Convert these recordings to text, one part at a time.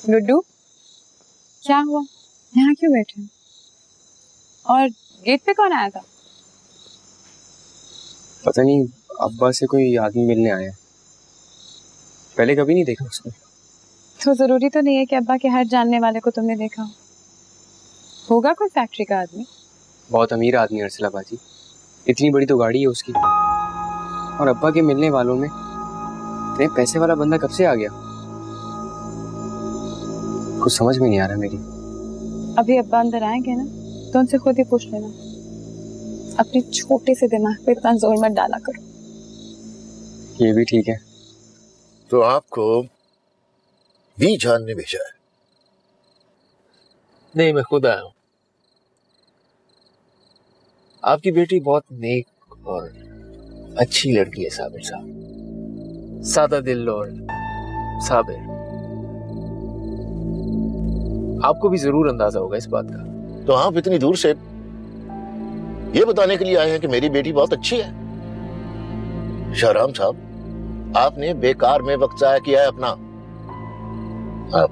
गुड्डू, क्या हुआ? यहाँ क्यों बैठे? और गेट पे कौन आया था? पता नहीं, अब्बा से कोई आदमी मिलने आया। पहले कभी नहीं देखा उसको। तो जरूरी तो नहीं है कि अब्बा के हर जानने वाले को तुमने देखा हो। होगा कोई फैक्ट्री का आदमी। बहुत अमीर आदमी अर्सला बाजी, इतनी बड़ी तो गाड़ी है उसकी। और अब्बा के मिलने वालों में इतने पैसे वाला बंदा कब से आ गया? कुछ समझ में नहीं आ रहा मेरी। अभी अब्बा अंदर आएंगे ना तो उनसे खुद ही पूछ लेना। अपने छोटे से दिमाग पे इतना जोर मत डाला करो। ये भी ठीक है। तो आपको भी जानने भेजा है? नहीं, मैं खुद आया हूँ। आपकी बेटी बहुत नेक और अच्छी लड़की है साबिर साहब, सादा दिल और साबिर। आपको भी जरूर अंदाजा होगा इस बात का। तो आप इतनी दूर से ये बताने के लिए आए हैं कि मेरी बेटी बहुत अच्छी है? शाहराम साहब, आपने बेकार में वक्त जाया किया है अपना। आप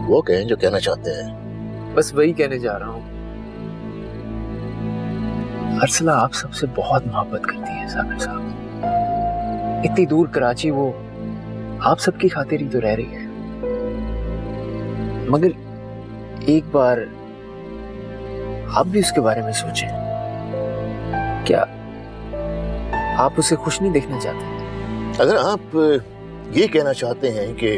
वो कहें जो कहना चाहते हैं। बस वही कहने जा रहा हूँ। अर्सला आप सबसे बहुत मोहब्बत करती है साबिर साहब। इतनी दूर कराची वो आप सबकी खातिर ही तो रह रही है। मगर एक बार आप भी उसके बारे में सोचें। क्या आप उसे खुश नहीं देखना चाहते? अगर आप ये कहना चाहते हैं कि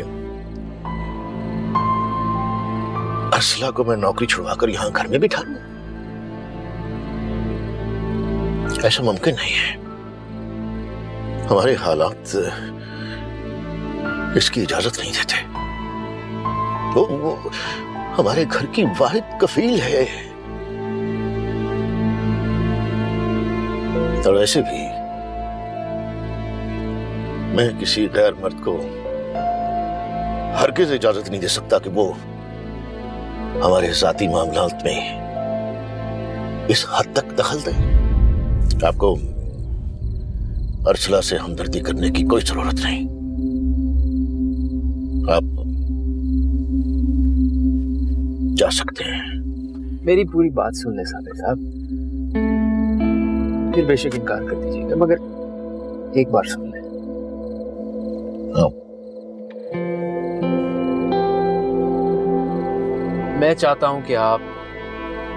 अर्सला को मैं नौकरी छुड़वाकर यहां घर में बिठा लूं, ऐसा मुमकिन नहीं है। हमारे हालात इसकी इजाजत नहीं देते। वो हमारे घर की वाहिद कफील है। और वैसे भी मैं किसी गैर मर्द को हरगिज़ इजाजत नहीं दे सकता कि वो हमारे जाती मामलात में इस हद तक दखल दे। आपको अर्सला से हमदर्दी करने की कोई जरूरत नहीं। आप जा सकते हैं। मेरी पूरी बात सुन ले साबिर साहब, फिर बेशक इनकार कर दीजिएगा, मगर एक बार सुन ले। मैं चाहता हूं कि आप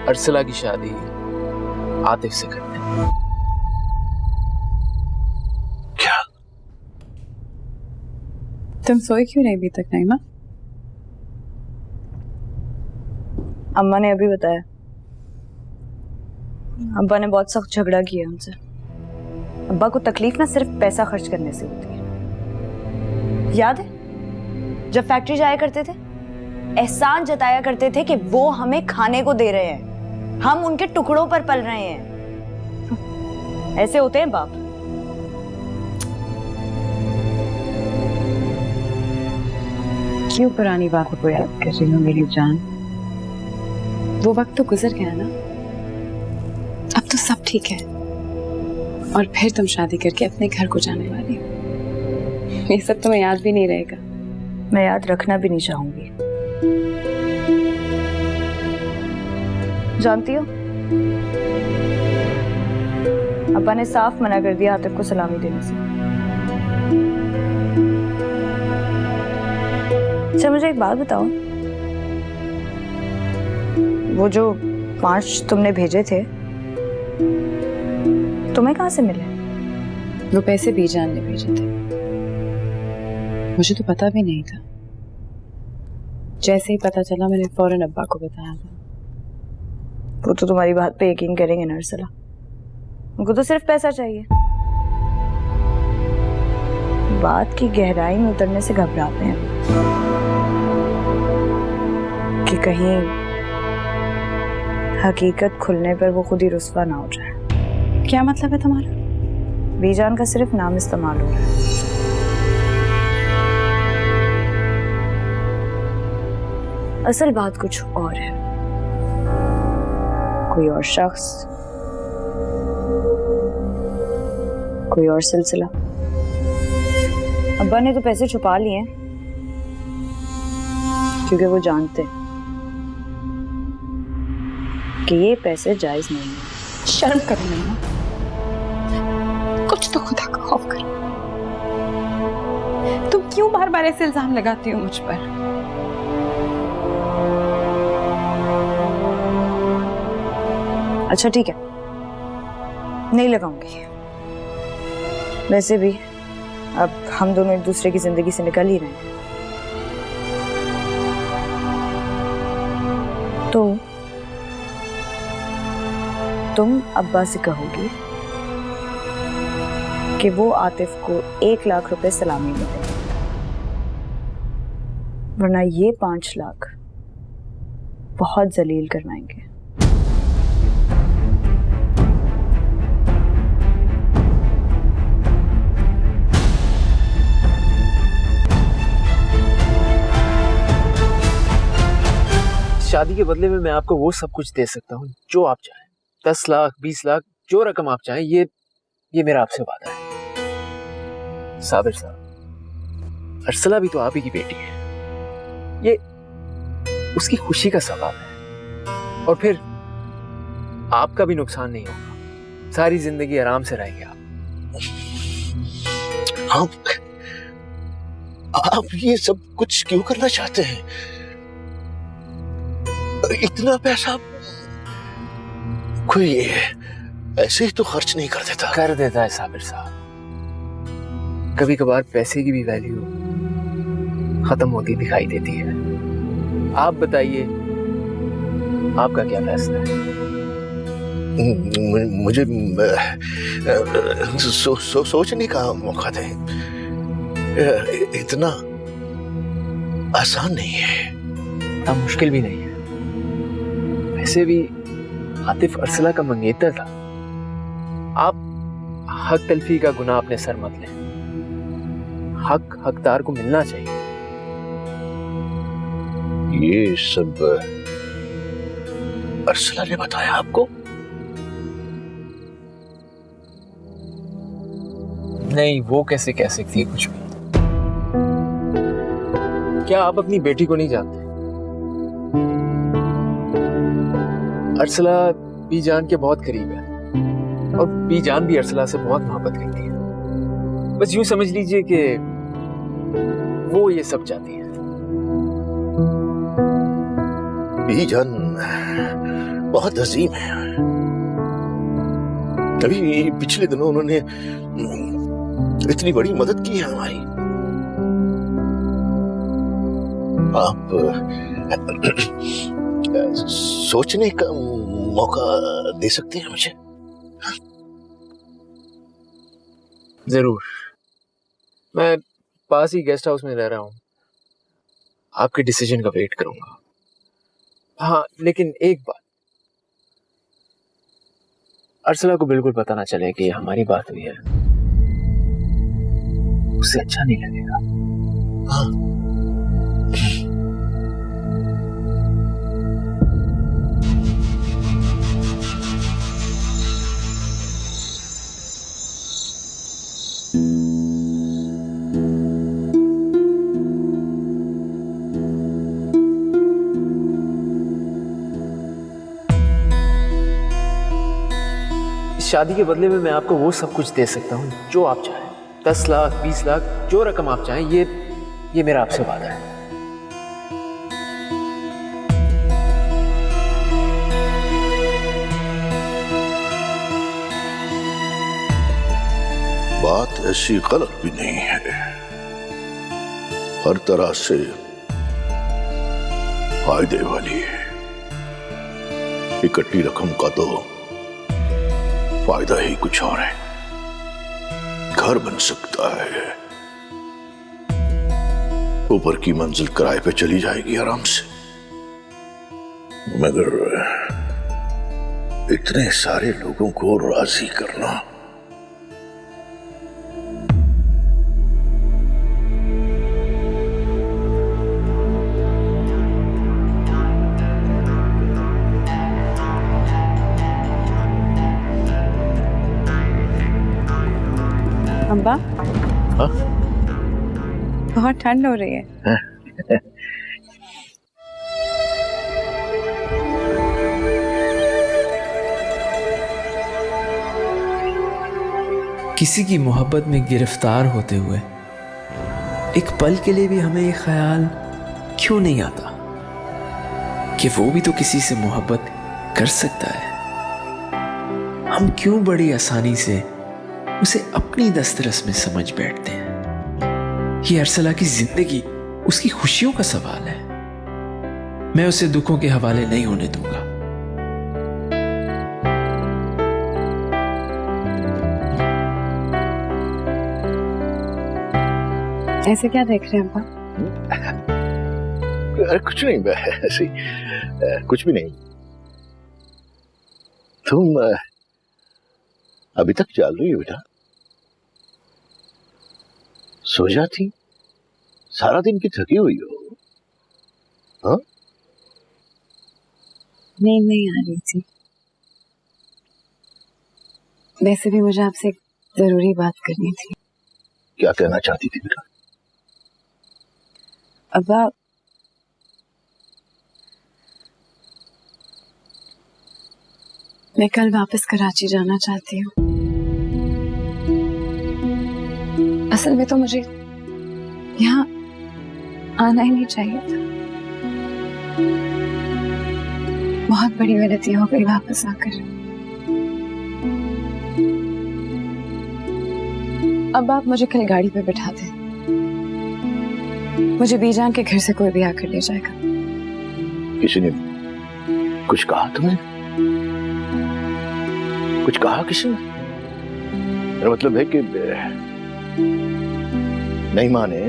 अर्सला की शादी आतिफ से कर दें। क्या? तुम सोए क्यों नहीं अभी तक नईमा? अम्मा ने अभी बताया। अब्बा ने बहुत सख्त झगड़ा किया हमसे। अब्बा को तकलीफ ना सिर्फ पैसा खर्च करने से होती है। याद है जब फैक्ट्री जाया करते थे, एहसान जताया करते थे कि वो हमें खाने को दे रहे हैं, हम उनके टुकड़ों पर पल रहे हैं। ऐसे होते हैं बाप। क्यों पुरानी बातों को याद कर रही हो मेरी जान? वो वक्त तो गुजर गया ना। अब तो सब ठीक है। और फिर तुम शादी करके अपने घर को जाने वाली हो। ये सब तुम्हें याद भी नहीं रहेगा। मैं याद रखना भी नहीं चाहूंगी। जानती हो, अब्बा ने साफ मना कर दिया आतिफ को सलामी देने से। अच्छा मुझे एक बात बताओ, वो जो 5 तुमने भेजे थे तुम्हें कहां से मिले? वो पैसे बीजान ने भेजे थे। मुझे तो पता भी नहीं था। जैसे ही पता चला मैंने फौरन अब्बा को बताया था। वो तो तुम्हारी बात पे यकीन करेंगे ना अर्सला। उनको तो सिर्फ पैसा चाहिए। बात की गहराई में उतरने से घबराते हैं कि कहीं हकीकत खुलने पर वो खुद ही रुस्वा ना हो जाए। क्या मतलब है तुम्हारा? बीजान का सिर्फ नाम इस्तेमाल हो रहा है। असल बात कुछ और है। कोई और शख्स, कोई और सिलसिला। अब्बा ने तो पैसे छुपा लिए, क्योंकि वो जानते हैं कि ये पैसे जायज नहीं है। शर्म करो नैना, कुछ तो खुदा का खौफ करो। तुम क्यों बार बार ऐसे इल्जाम लगाती हो मुझ पर? अच्छा ठीक है, नहीं लगाऊंगी। वैसे भी अब हम दोनों एक दूसरे की जिंदगी से निकल ही रहे हैं, तो तुम अब्बा से कहोगी कि वो आतिफ को 1 लाख रुपए सलामी में दे, वरना ये 5 लाख बहुत जलील करवाएंगे। शादी के बदले में मैं आपको वो सब कुछ दे सकता हूँ जो आप चाहें। 10 लाख, 20 लाख, जो रकम आप चाहें, ये मेरा आपसे वादा है। साबिर साहब, अर्सला भी तो आप ही की बेटी है, ये उसकी खुशी का सबब है। और फिर आपका भी नुकसान नहीं होगा, सारी जिंदगी आराम से रहेंगे आप ये सब कुछ क्यों करना चाहते हैं? इतना पैसा कोई ऐसे ही तो खर्च नहीं कर देता। कर देता है साबिर साहब, कभी कभार पैसे की भी वैल्यू खत्म होती दिखाई देती है। आप बताइए, आपका क्या फैसला है? मुझे सोचने का मौका दें। इतना आसान नहीं है। इतना मुश्किल भी नहीं है। वैसे भी आतिफ अर्सला का मंगेतर था। आप हक तलफी का गुनाह अपने सर मत लें। हक हकदार को मिलना चाहिए। ये सब अर्सला ने बताया आपको? नहीं, वो कैसे कह सकती है कुछ भी? क्या आप अपनी बेटी को नहीं जानते? अर्सला बीजान के बहुत करीब है और बीजान भी अर्सला से बहुत मोहब्बत करती है। बस यूं समझ लीजिए कि वो ये सब चाहती है। बीजान बहुत अजीम है। अभी पिछले दिनों उन्होंने इतनी बड़ी मदद की है हमारी। आप सोचने का मौका दे सकते हैं मुझे? जरूर। मैं पास ही गेस्ट हाउस में रह रहा हूँ, आपके डिसीजन का वेट करूंगा। हाँ, लेकिन एक बात, अर्सला को बिल्कुल पता ना चले कि हमारी बात हुई है। उससे अच्छा नहीं लगेगा। हाँ। शादी के बदले में मैं आपको वो सब कुछ दे सकता हूँ जो आप चाहें। 10 लाख, 20 लाख, जो रकम आप चाहें, ये मेरा आपसे वादा है। बात ऐसी गलत भी नहीं है। हर तरह से फायदे वाली है। इकट्ठी रकम का तो फायदा ही कुछ और है। घर बन सकता है, ऊपर की मंजिल किराए पे चली जाएगी आराम से। मगर इतने सारे लोगों को राजी करना, अब्बा, हाँ? बहुत ठंड हो रही है। किसी की मोहब्बत में गिरफ्तार होते हुए एक पल के लिए भी हमें ये ख्याल क्यों नहीं आता कि वो भी तो किसी से मोहब्बत कर सकता है। हम क्यों बड़ी आसानी से उसे अपनी दस्तरस में समझ बैठते हैं। ये अरसला की जिंदगी उसकी खुशियों का सवाल है। मैं उसे दुखों के हवाले नहीं होने दूंगा। ऐसे क्या देख रहे हैं अब्बा? अरे कुछ नहीं, ऐसे कुछ भी नहीं। तुम अभी तक जाग रही हो बेटा? सो जाती, सारा दिन की थकी हुई हो। हाँ, नींद नहीं आ रही थी। वैसे भी मुझे आपसे एक जरूरी बात करनी थी। क्या कहना चाहती थी बेटा? अब्बा, मैं कल वापस कराची जाना चाहती हूँ। असल में तो मुझे यहाँ आना ही नहीं चाहिए था। बहुत बड़ी गलती हो गई वापस आकर। अब आप मुझे कल गाड़ी पे बिठा दें। मुझे बीजान के घर से कोई भी आकर ले जाएगा। किसी ने कुछ कहा तुम्हें? कुछ कहा किसी ने? मेरा मतलब है कि नईमा ने,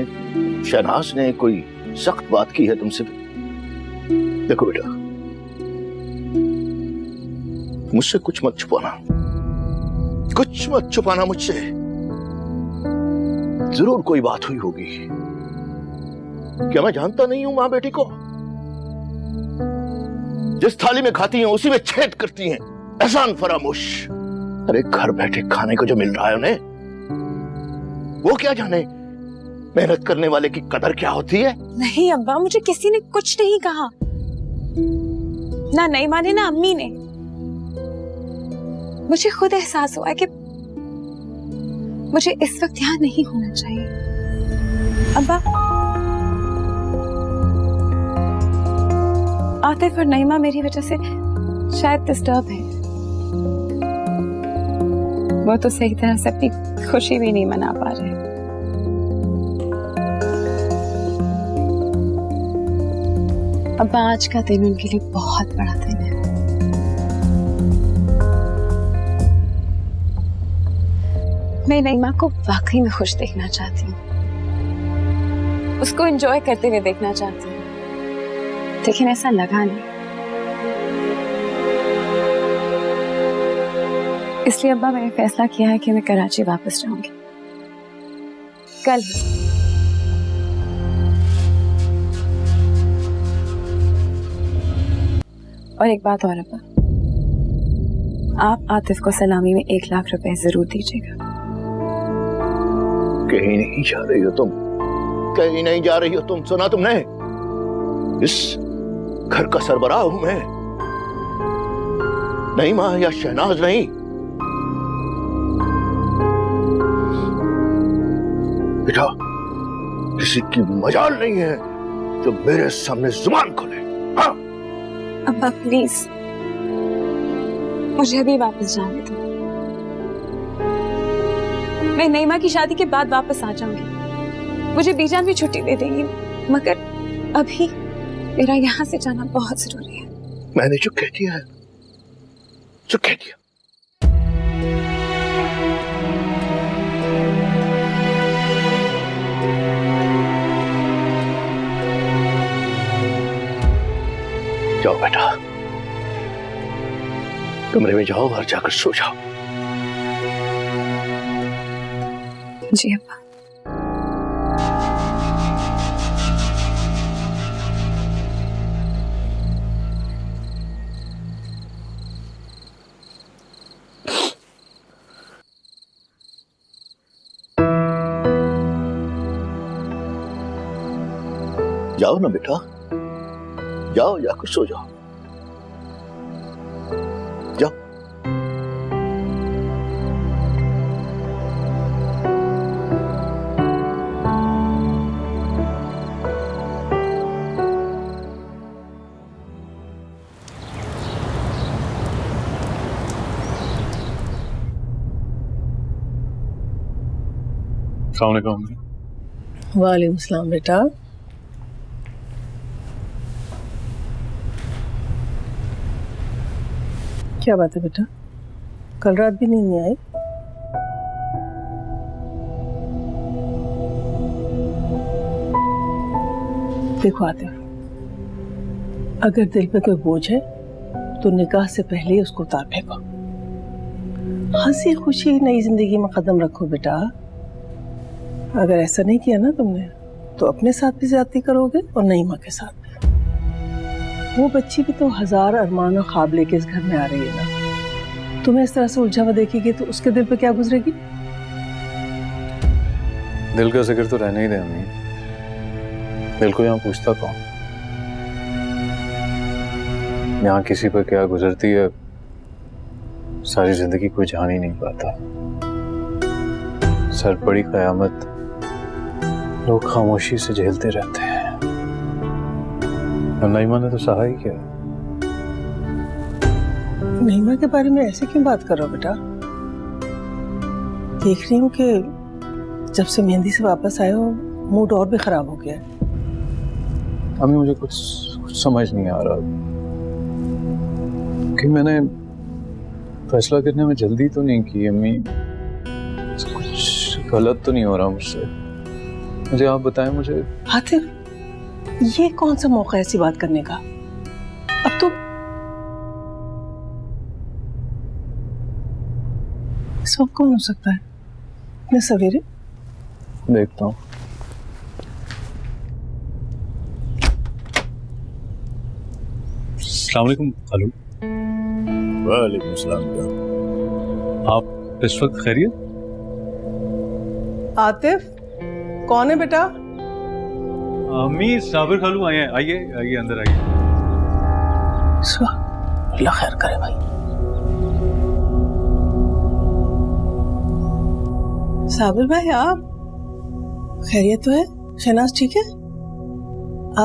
शहनाज ने कोई सख्त बात की है तुमसे? देखो बेटा, मुझसे कुछ मत छुपाना, कुछ मत छुपाना मुझसे। जरूर कोई बात हुई होगी। क्या मैं जानता नहीं हूं मां बेटी को? जिस थाली में खाती हैं उसी में छेद करती हैं। एहसान फरामोश। अरे घर बैठे खाने को जो मिल रहा है उन्हें, वो क्या जाने मेहनत करने वाले की कदर क्या होती है। नहीं अब्बा, मुझे किसी ने कुछ नहीं कहा, ना नईमा ने ना अम्मी ने। मुझे खुद एहसास हुआ कि मुझे इस वक्त यहाँ नहीं होना चाहिए। अब्बा, आतिफ और नईमा मेरी वजह से शायद डिस्टर्ब है। वो तो सही तरह से अपनी खुशी भी नहीं मना पा रहे। अब्बा, आज का दिन उनके लिए बहुत बड़ा दिन है। मैं नईमा को वाकई में खुश देखना चाहती हूँ, उसको एंजॉय करते हुए देखना चाहती हूँ, लेकिन ऐसा लगा नहीं। इसलिए अब्बा, मैंने फैसला किया है कि मैं कराची वापस जाऊंगी कल ही। और एक बात और अब्बा, आप आतिफ को सलामी में 1 लाख रुपए जरूर दीजिएगा। कहीं नहीं जा रही हो तुम, कहीं नहीं जा रही हो तुम। सुना तुमने? इस घर का सरबराह हूं मैं, नईमा या शहनाज नहीं। बेटा, किसी की मजाल नहीं है जो मेरे सामने जुबान खोले। हाँ? अब्बा प्लीज, मुझे अभी वापस जाने दो। मैं नईमा की शादी के बाद वापस आ जाऊंगी। मुझे बीजान भी छुट्टी दे देंगी, मगर अभी मेरा यहाँ से जाना बहुत जरूरी है। मैंने जो कह दिया है, जो कह दिया। जाओ बेटा, कमरे में जाओ और जाकर सो जाओ। जी अब्बा। जाओ ना बेटा, जाओ, जाकर सो जाओ। जाओ। अस्सलाम वालेकुम। वालेकुम सलाम बेटा। क्या बात है बेटा, कल रात भी नींद नहीं आई? देखो आतिफ, अगर दिल पे कोई बोझ है तो निकाह से पहले ही उसको उतार फेंको। हंसी खुशी नई जिंदगी में कदम रखो बेटा। अगर ऐसा नहीं किया ना तुमने तो अपने साथ भी ज्यादती करोगे और नईमा के साथ भी। वो बच्ची भी तो हजार अरमान और ख्वाब लेके इस घर में आ रही है ना। तुम्हें इस तरह से उलझा हुआ देखेगी तो उसके दिल पे क्या गुजरेगी? दिल का जिक्र तो रहने ही दे अम्मी, दिल को यहाँ पूछता कौन? यहाँ किसी पर क्या गुजरती है सारी जिंदगी कोई जान ही नहीं पाता। सर पड़ी कयामत लोग खामोशी से झेलते रहते हैं। नईमा ने तो सहा ही किया। नईमा के बारे में ऐसे क्यों बात कर रहे हो बेटा? देख रही हूँ कि जब से मेहंदी से वापस आए हो मूड और भी खराब हो गया है। अम्मी मुझे कुछ समझ नहीं आ रहा कि मैंने फैसला करने में जल्दी तो नहीं की अम्मी। कुछ गलत तो नहीं हो रहा मुझसे? मुझे आप बताएं। मुझे आतिफ, ये कौन सा मौका है ऐसी बात करने का? अब तो इस वक्त कौन हो सकता है? मैं सवेरे देखता हूँ। अस्सलाम वालेकुम खालू। वालेकुम सलाम। आप इस वक्त खैरियत? आतिफ, कौन है बेटा? अम्मी साबिर खालू आए हैं। आइए आइए अंदर आइए। अल्लाह खैर करे भाई। साबिर भाई, आप खैरियत तो है? शहनाज ठीक है?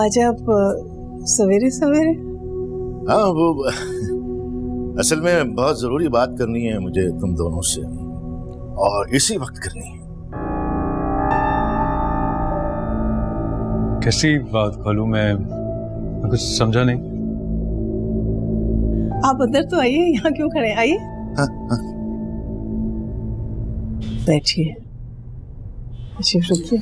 आज आप सवेरे सवेरे? हाँ, वो असल में बहुत जरूरी बात करनी है मुझे तुम दोनों से, और इसी वक्त करनी है। कैसी बात खालू? मैं कुछ समझा नहीं। आप अंदर तो आइए, यहाँ क्यों खड़े हैं? आइए। हाँ, हाँ। बैठिए, तशरीफ रखिए।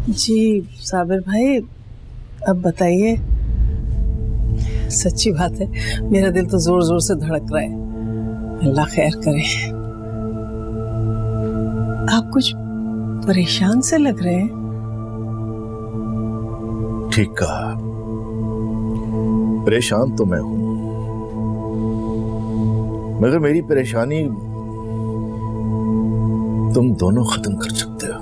जी साबिर भाई, अब बताइए। सच्ची बात है, मेरा दिल तो जोर जोर से धड़क रहा है। अल्लाह खैर करे। आप कुछ परेशान से लग रहे हैं। ठीक कहा, परेशान तो मैं हूं, मगर मेरी परेशानी तुम दोनों खत्म कर सकते हो।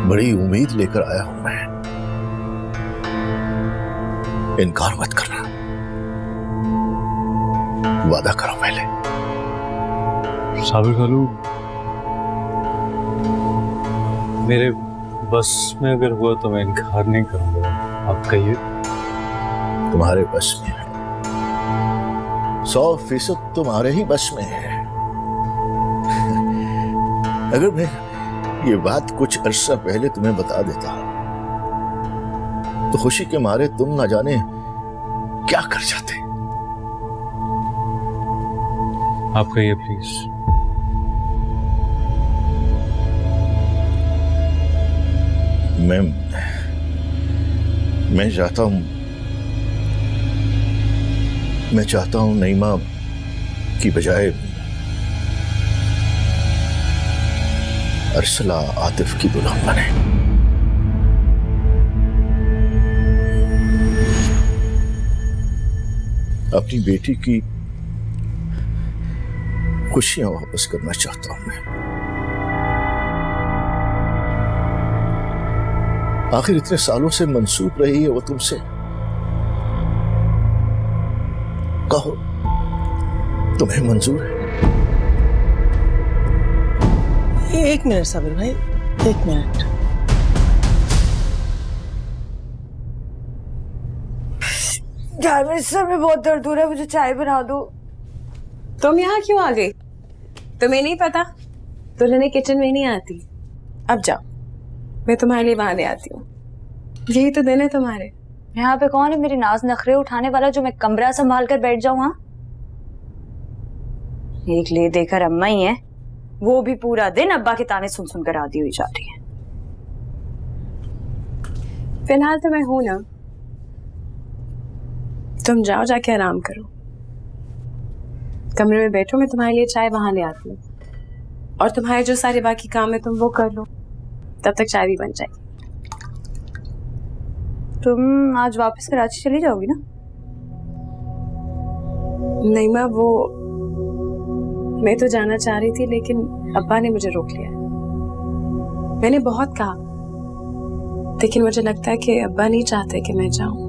बड़ी उम्मीद लेकर आया हूं मैं, इनकार मत करना। वादा करो पहले। साबिर खालू, मेरे बस में अगर हुआ तो मैं इनकार नहीं करूंगा। आप कहिए। तुम्हारे बस में है, 100% तुम्हारे ही बस में है। अगर मैं ये बात कुछ अरसा पहले तुम्हें बता देता तो खुशी के मारे तुम ना जाने क्या कर जाते। आप कहिए प्लीज। मैं चाहता हूं नईमा की बजाय अरसला आतिफ की दुल्हन बने। अपनी बेटी की खुशियां वापस करना चाहता हूं मैं। आखिर इतने सालों से मंसूब रही है वो तुमसे। कहो, तुम्हें मंजूर है? एक मिनट साबिर भाई, एक मिनट। यार मेरे सर में बहुत दर्द हो रहा है, मुझे चाय बना दो। तुम यहाँ क्यों आ गई? तुम्हें नहीं पता दुल्हने किचन में नहीं आती। अब जाओ, मैं तुम्हारे लिए वहां ले आती हूँ। यही तो दिन है तुम्हारे। यहाँ पे कौन है मेरे नाज नखरे उठाने वाला जो मैं कमरा संभाल कर बैठ जाऊँ? हाँ, एक ले देकर अम्मा ही है, वो भी पूरा दिन अब्बा के ताने सुन सुन कर आदी हुई जा रही है। फिलहाल तो मैं हूं ना, तुम जाओ जाके आराम करो, कमरे में बैठो, मैं तुम्हारे लिए चाय वहां ले आती हूँ। और तुम्हारे जो सारे बाकी काम है तुम वो कर लो, तब तक चाय भी बन जाएगी। तुम आज वापस कराची चली जाओगी ना? नहीं माँ, वो मैं तो जाना चाह रही थी लेकिन अब्बा ने मुझे रोक लिया। मैंने बहुत कहा, लेकिन मुझे लगता है कि अब्बा नहीं चाहते कि मैं जाऊं।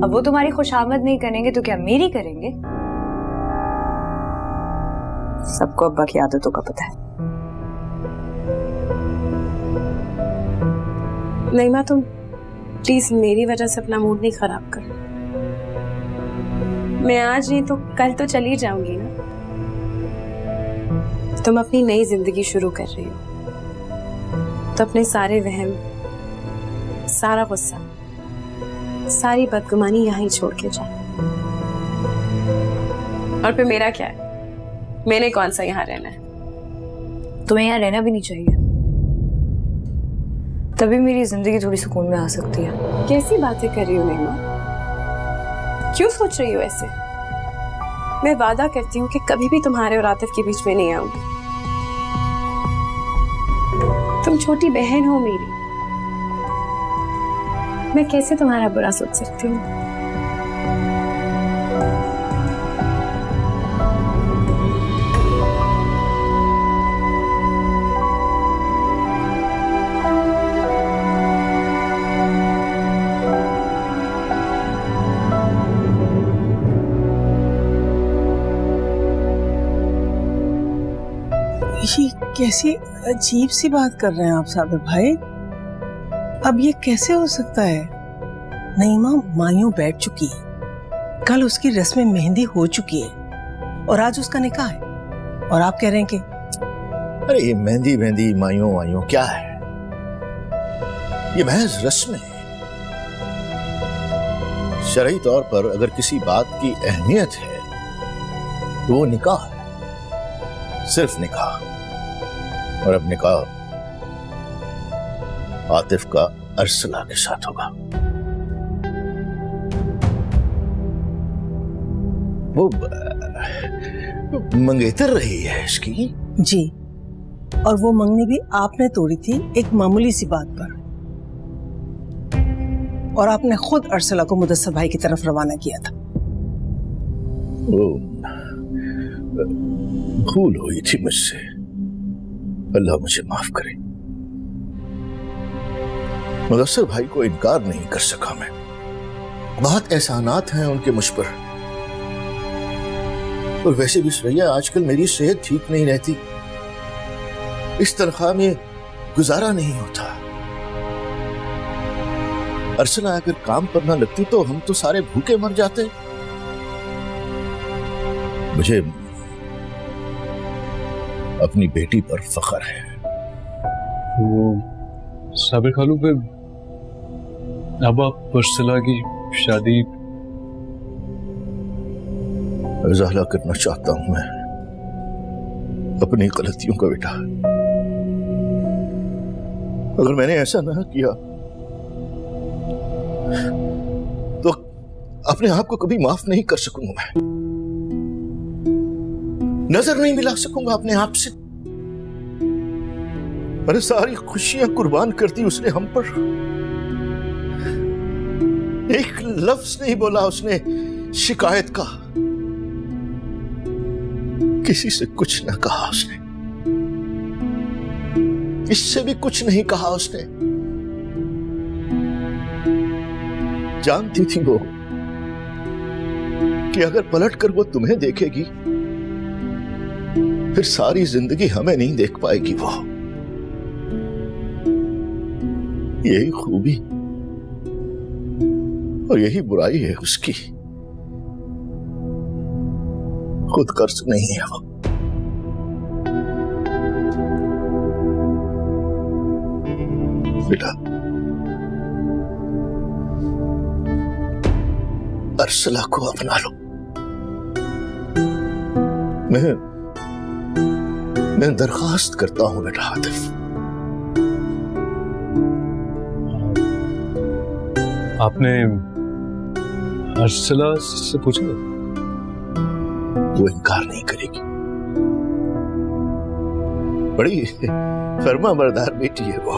अब वो तुम्हारी खुशामद नहीं करेंगे तो क्या मेरी करेंगे? सबको अब्बा की आदतों का पता है। नहीं माँ, तुम प्लीज मेरी वजह से अपना मूड नहीं खराब करो। मैं आज नहीं तो कल तो चली जाऊंगी ना। तुम अपनी नई जिंदगी शुरू कर रही हो तो अपने सारे वहम, सारा गुस्सा, सारी बदगुमानी यहाँ ही छोड़ के जाओ। और फिर मेरा क्या है? मैंने कौन सा यहाँ रहना है? तुम्हें यहाँ रहना भी नहीं चाहिए, तभी मेरी जिंदगी थोड़ी सुकून में आ सकती है। कैसी बातें कर रही हो महिमा? क्यों सोच रही हो ऐसे? मैं वादा करती हूँ कि कभी भी तुम्हारे और आतिफ के बीच में नहीं आऊंगी। तुम छोटी बहन हो मेरी, मैं कैसे तुम्हारा बुरा सोच सकती हूँ? ये कैसी अजीब सी बात कर रहे हैं आप साबिर भाई। अब ये कैसे हो सकता है? नईमा मायूं बैठ चुकी है, कल उसकी रस्म मेहंदी हो चुकी है और आज उसका निकाह है, और आप कह रहे हैं कि अरे ये मेहंदी मेहंदी मायूं वायूं क्या है? ये महज रस्म है। शरई तौर पर अगर किसी बात की अहमियत है तो वो निकाह है, सिर्फ निकाह। और अब निकाह आतिफ का अरसला के साथ होगा। वो मंगेतर रही है इसकी। जी, और वो मंगनी भी आपने तोड़ी थी एक मामूली सी बात पर, और आपने खुद अरसला को मुदस्सर भाई की तरफ रवाना किया था। वो भूल हुई थी मुझसे, अल्लाह मुझे माफ करे। मुदस्सर भाई को इनकार नहीं कर सका मैं, बहुत एहसानात हैं उनके मुझ पर। और वैसे भी सुरैया, आजकल मेरी सेहत ठीक नहीं रहती, इस तनख्वाह में गुजारा नहीं होता। अरसला अगर काम पर ना लगती तो हम तो सारे भूखे मर जाते। मुझे अपनी बेटी पर फख्र है। वो साबिर खालू पे अब आप अरसला की शादी इजाला करना चाहता हूं मैं अपनी गलतियों का बेटा। अगर मैंने ऐसा ना किया तो अपने आप को कभी माफ नहीं कर सकूंगा मैं, नजर नहीं मिला सकूंगा अपने आप से। अरे सारी खुशियां कुर्बान कर दी उसने हम पर, एक लफ्ज नहीं बोला उसने शिकायत का, किसी से कुछ ना कहा उसने, इससे भी कुछ नहीं कहा उसने। जानती थी वो कि अगर पलट कर वो तुम्हें देखेगी फिर सारी जिंदगी हमें नहीं देख पाएगी। वो यही खूबी और यही बुराई है उसकी, खुद कर्ज नहीं है वो। बेटा, अरसला को अपना लो। मैं दरखास्त करता हूं बेटा आतिफ। आपने अरसला से पूछा? वो इनकार नहीं करेगी, बड़ी फर्मा बरदार बेटी है वो।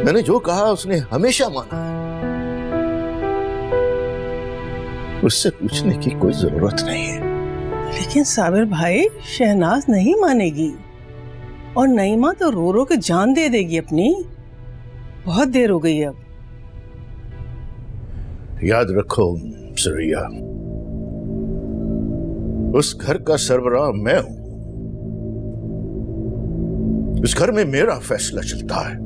मैंने जो कहा उसने हमेशा माना है, उससे पूछने की कोई जरूरत नहीं है। लेकिन साबिर भाई, शहनाज नहीं मानेगी और नईमा तो रो रो के जान दे देगी अपनी। बहुत देर हो गई है अब। याद रखो सुरैया, उस घर का सरबराह मैं हूं। इस घर में मेरा फैसला चलता है।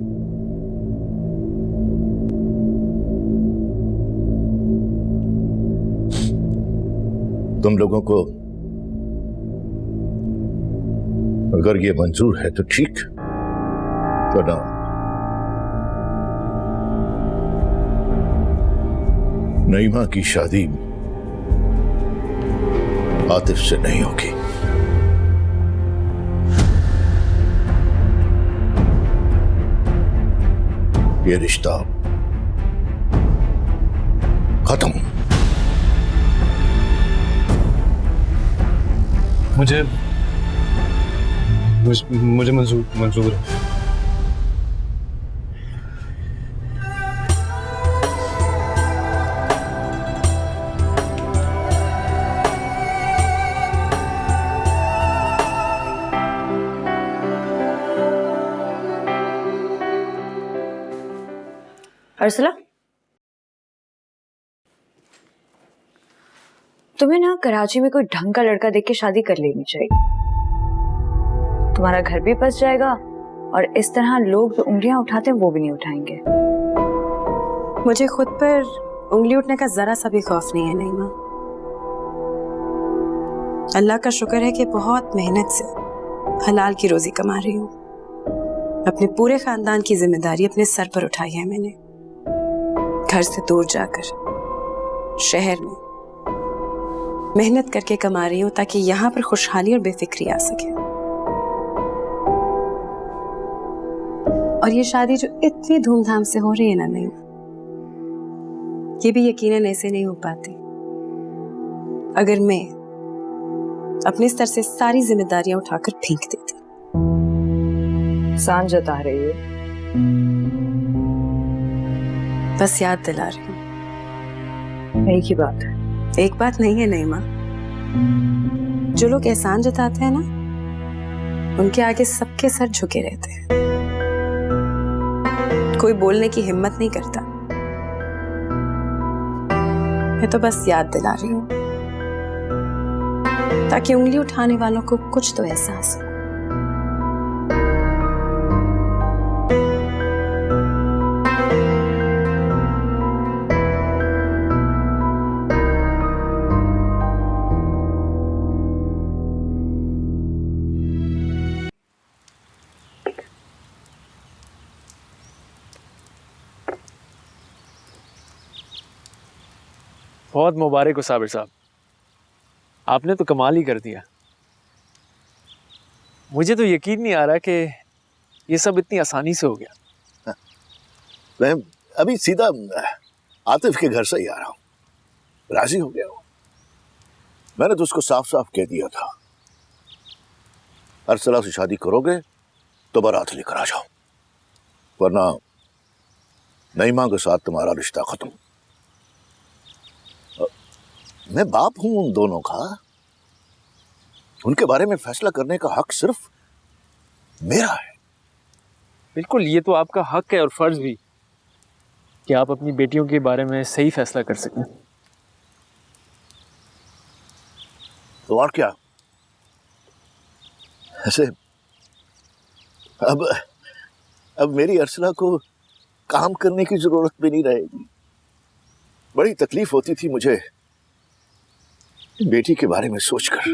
तुम लोगों को अगर ये मंजूर है तो ठीक, वरना नईमा की शादी आतिफ से नहीं होगी। ये रिश्ता खत्म। मुझे मंजूर है। अरसला, तुम्हें ना कराची में कोई ढंग का लड़का देख के शादी कर लेनी चाहिए। तुम्हारा घर भी बच जाएगा और इस तरह लोग जो उंगलियां उठाते हैं वो भी नहीं उठाएंगे। मुझे खुद पर उंगली उठने का जरा सा भी खौफ नहीं है नईमा। अल्लाह का शुक्र है कि बहुत मेहनत से हलाल की रोजी कमा रही हूँ। अपने पूरे खानदान की जिम्मेदारी अपने सर पर उठाई है मैंने। घर से दूर जाकर शहर में मेहनत करके कमा रही हूँ ताकि यहाँ पर खुशहाली और बेफिक्री आ सके। और ये शादी जो इतनी धूमधाम से हो रही है ना नईमा, ये भी यकीनन ऐसे नहीं हो पाती अगर मैं अपने स्तर से सारी जिम्मेदारियां उठाकर फेंक देती। सांझ जता रही है। बस याद दिला रही हूँ। एक ही बात है। एक बात नहीं है नईमा, जो लोग एहसान जताते हैं ना, उनके आगे सबके सर झुके रहते हैं। कोई बोलने की हिम्मत नहीं करता। मैं तो बस याद दिला रही हूँ ताकि उंगली उठाने वालों को कुछ तो एहसास हो। बहुत मुबारक हो साबिर साहब, आपने तो कमाल ही कर दिया। मुझे तो यकीन नहीं आ रहा कि ये सब इतनी आसानी से हो गया। मैं अभी सीधा आतिफ के घर से ही आ रहा हूँ, राजी हो गया हूँ। मैंने तो उसको साफ साफ कह दिया था, अरसला से शादी करोगे तो बारात लेकर आ जाओ, वरना नईमा के साथ तुम्हारा रिश्ता खत्म। मैं बाप हूं उन दोनों का, उनके बारे में फैसला करने का हक सिर्फ मेरा है। बिल्कुल, ये तो आपका हक है और फर्ज भी कि आप अपनी बेटियों के बारे में सही फैसला कर सकें। तो और क्या, ऐसे अब मेरी अरसला को काम करने की जरूरत भी नहीं रहेगी। बड़ी तकलीफ होती थी मुझे बेटी के बारे में सोचकर,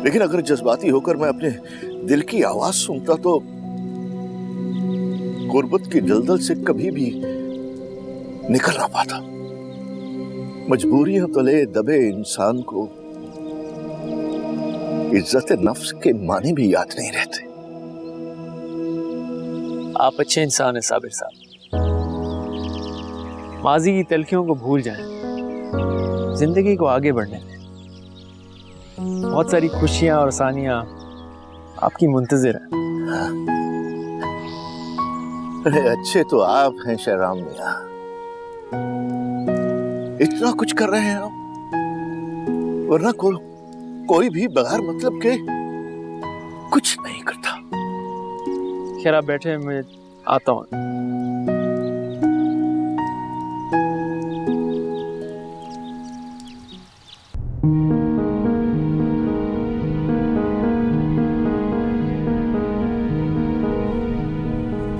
लेकिन अगर जज्बाती होकर मैं अपने दिल की आवाज सुनता तो गुर्बत की दलदल से कभी भी निकल ना पाता। मजबूरियों तले दबे इंसान को इज्जत नफ्स के माने भी याद नहीं रहते। आप अच्छे इंसान हैं साबिर साहब। माजी की तलखियों को भूल जाएं, जिंदगी को आगे बढ़ने दें। बहुत सारी खुशियां और आसानियां आपकी मुंतजिर हैं। अरे अच्छे तो आप हैं शहराम मियां, इतना कुछ कर रहे हैं आप, वरना कोई भी बगैर मतलब के कुछ नहीं करता। खैर आप बैठे, मैं आता हूँ।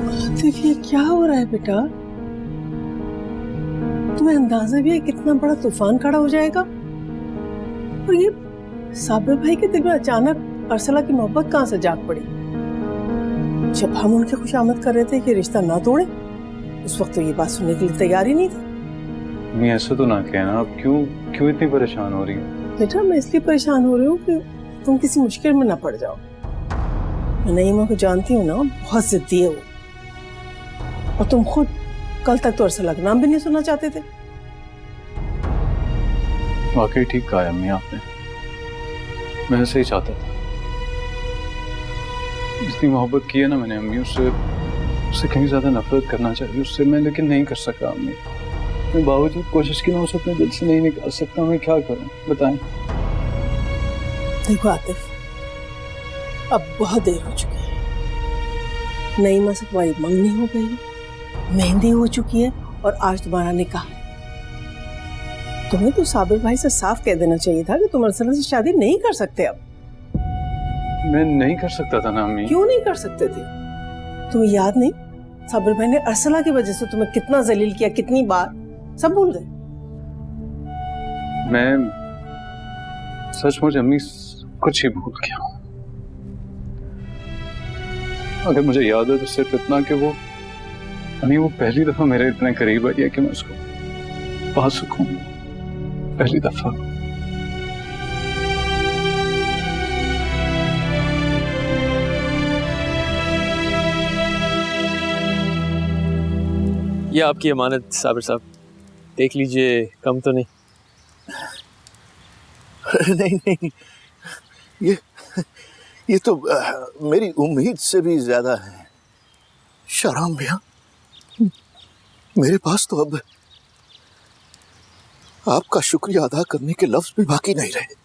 आतिफ, ये क्या हो रहा है बेटा? तुम्हें अंदाजा भी है कितना बड़ा तूफान खड़ा हो जाएगा? और ये साबिर भाई के दिल में अचानक अरसला की मोहब्बत कहाँ से जाग पड़ी? जब हम उनकी खुशामद कर रहे थे कि रिश्ता ना तोड़े, उस वक्त तो ये बात सुनने के लिए तैयार ही नहीं थी। मैं ऐसा तो ना कहना, आप क्यों इतनी परेशान हो रही हो? बेटा मैं इसलिए परेशान हो रही हूँ कि तुम किसी मुश्किल में ना पड़ जाओ। मैं नईमा को जानती हूँ ना, बहुत जिद्दी है वो, और तुम खुद कल तक तो अरसला का नाम भी नहीं सुनना चाहते थे। वाकई ठीक कहा है अम्मी आपने, मैं ऐसे ही चाहता था। जितनी मोहब्बत की है ना मैंने अम्मी, उससे कहीं ज्यादा नफरत करना चाहिए उससे मैं, लेकिन नहीं कर सका अम्मी। मैं बावजूद कोशिश की ना उसे अपने दिल से नहीं निकाल सकता। मैं क्या करूं बताएं? देखो आतिफ, अब बहुत देर हो चुकी है। नईमा से तुम्हारी मंगनी हो गई, मेहंदी हो चुकी है, और आज तुम्हारा निकाह है। तुम्हें तो साबिर भाई से साफ कह देना चाहिए था कि तुम अरसला से शादी नहीं कर सकते। अब मैं नहीं कर सकता था ना अम्मी। क्यों नहीं कर सकते थे? तुम्हें याद नहीं, साबिर भाई ने अरसला की वजह से तुम्हें कितना जलील किया, कितनी बार? सब भूल गए? मैं सचमुच अम्मी कुछ ही भूल गया। अगर मुझे याद है तो सिर्फ इतना कि वो पहली दफा मेरे इतने करीब आई है कि मैं उसको पा सकूं, पहली दफा। ये आपकी अमानत साबिर साहब, देख लीजिए, कम तो नहीं। नहीं, ये तो मेरी उम्मीद से भी ज्यादा है शहराम भैया। मेरे पास तो अब आपका शुक्रिया अदा करने के लफ्ज भी बाकी नहीं रहे।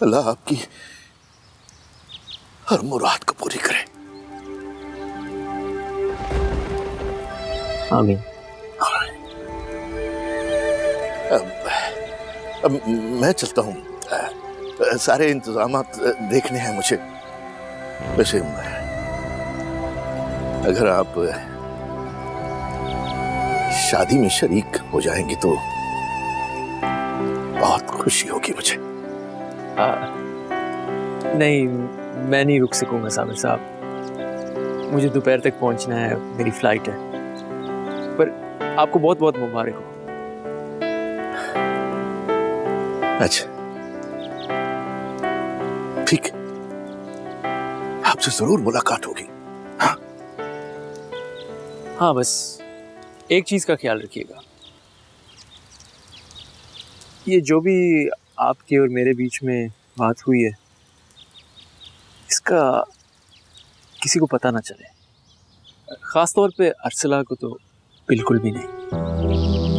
अल्लाह आपकी हर मुराद को पूरी करे। आमीन। अब मैं चलता हूँ, सारे इंतजामात देखने हैं मुझे। वैसे अगर आप शादी में शरीक हो जाएंगे तो बहुत खुशी होगी मुझे। नहीं, मैं नहीं रुक सकूंगा साबिर साहब, मुझे दोपहर तक पहुंचना है, मेरी फ्लाइट है। पर आपको बहुत बहुत मुबारक हो। अच्छा ठीक, आपसे जरूर मुलाकात होगी। हाँ, बस एक चीज का ख्याल रखिएगा, ये जो भी आपके और मेरे बीच में बात हुई है, इसका किसी को पता ना चले, खास तौर पे अरसला को तो बिल्कुल भी नहीं।